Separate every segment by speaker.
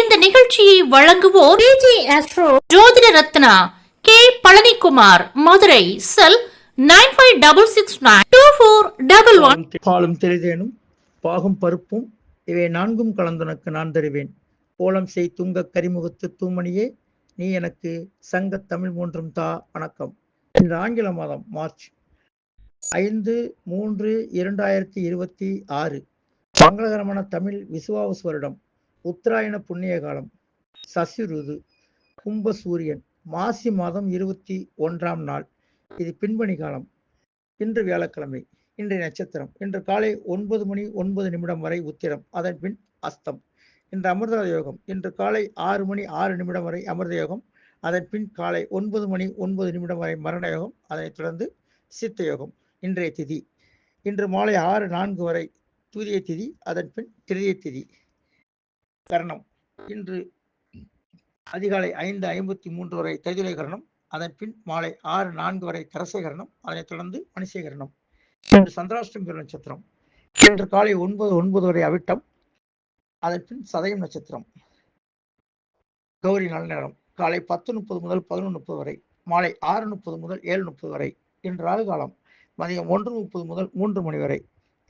Speaker 1: இந்த நிகழ்ச்சியை வழங்குவோர் ஜோதிட ரத்னா கே பழனிக்குமார், மதுரை. செல் 9566924111.
Speaker 2: பாலும் தெரிதேனும் பாகும் பருப்பும் இவை நான்கும் கலந்துனக்கு நான் தருவேன். கோலம் செய் துங்க கரிமுகத்து தூமணியே, நீ எனக்கு சங்க தமிழ் மூன்றும் தா. வணக்கம். இன்று ஆங்கில மாதம் மார்ச் 5/3/2026 மங்களகரமான தமிழ் விசுவாவசு வருடம், உத்தராயண புண்ணிய காலம், சசி ருது, கும்ப சூரியன், மாசி மாதம் 21ஆம் நாள். இது பின்பணி காலம். இன்று வியாழக்கிழமை. இன்றைய நட்சத்திரம் இன்று காலை 9:09 வரை உத்திரம், அதன் பின் அஸ்தம். இன்று அமிர்த யோகம் இன்று காலை 6:06 வரை அமிர்த யோகம், அதன் பின் காலை 9:09 வரை மரண யோகம், அதனைத் தொடர்ந்து சித்த யோகம். இன்றைய திதி இன்று மாலை 6:04 வரை தூதிய திதி, அதன் பின் திருதிய திதி. கரணம் இன்று அதிகாலை 5:53 வரை தைதுளை கரணம், அதன் பின் மாலை 6:04 வரை கரசை கரணம், அதனைத் தொடர்ந்து மணிசை கரணம். இன்று சந்திராஷ்டமி நட்சத்திரம் இன்று காலை 9:09 வரை அவிட்டம், அதன் பின் சதயம் நட்சத்திரம். கௌரி நல்ல நேரம் காலை 10:30 முதல் 11:30 வரை, மாலை 6:30 முதல் 7:30 வரை. இன்று ராகு காலம் மதியம் 1:30 முதல் 3 மணி வரை.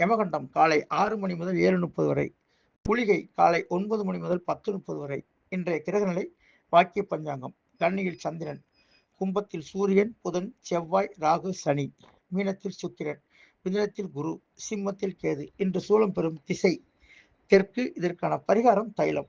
Speaker 2: யமகண்டம் காலை 6 மணி முதல் 7:30 வரை. புலிகை காலை 9 மணி முதல் 10:30 வரை. இன்றைய கிரகநிலை வாக்கிய பஞ்சாங்கம். கன்னியில் சந்திரன், கும்பத்தில் சூரியன், புதன், செவ்வாய், ராகு, சனி, மீனத்தில் சுக்கிரன், மிதுனத்தில் குரு, சிம்மத்தில் கேது. இன்று சூலம் பெறும் திசை தெற்கு. இதற்கான பரிகாரம் தைலம்.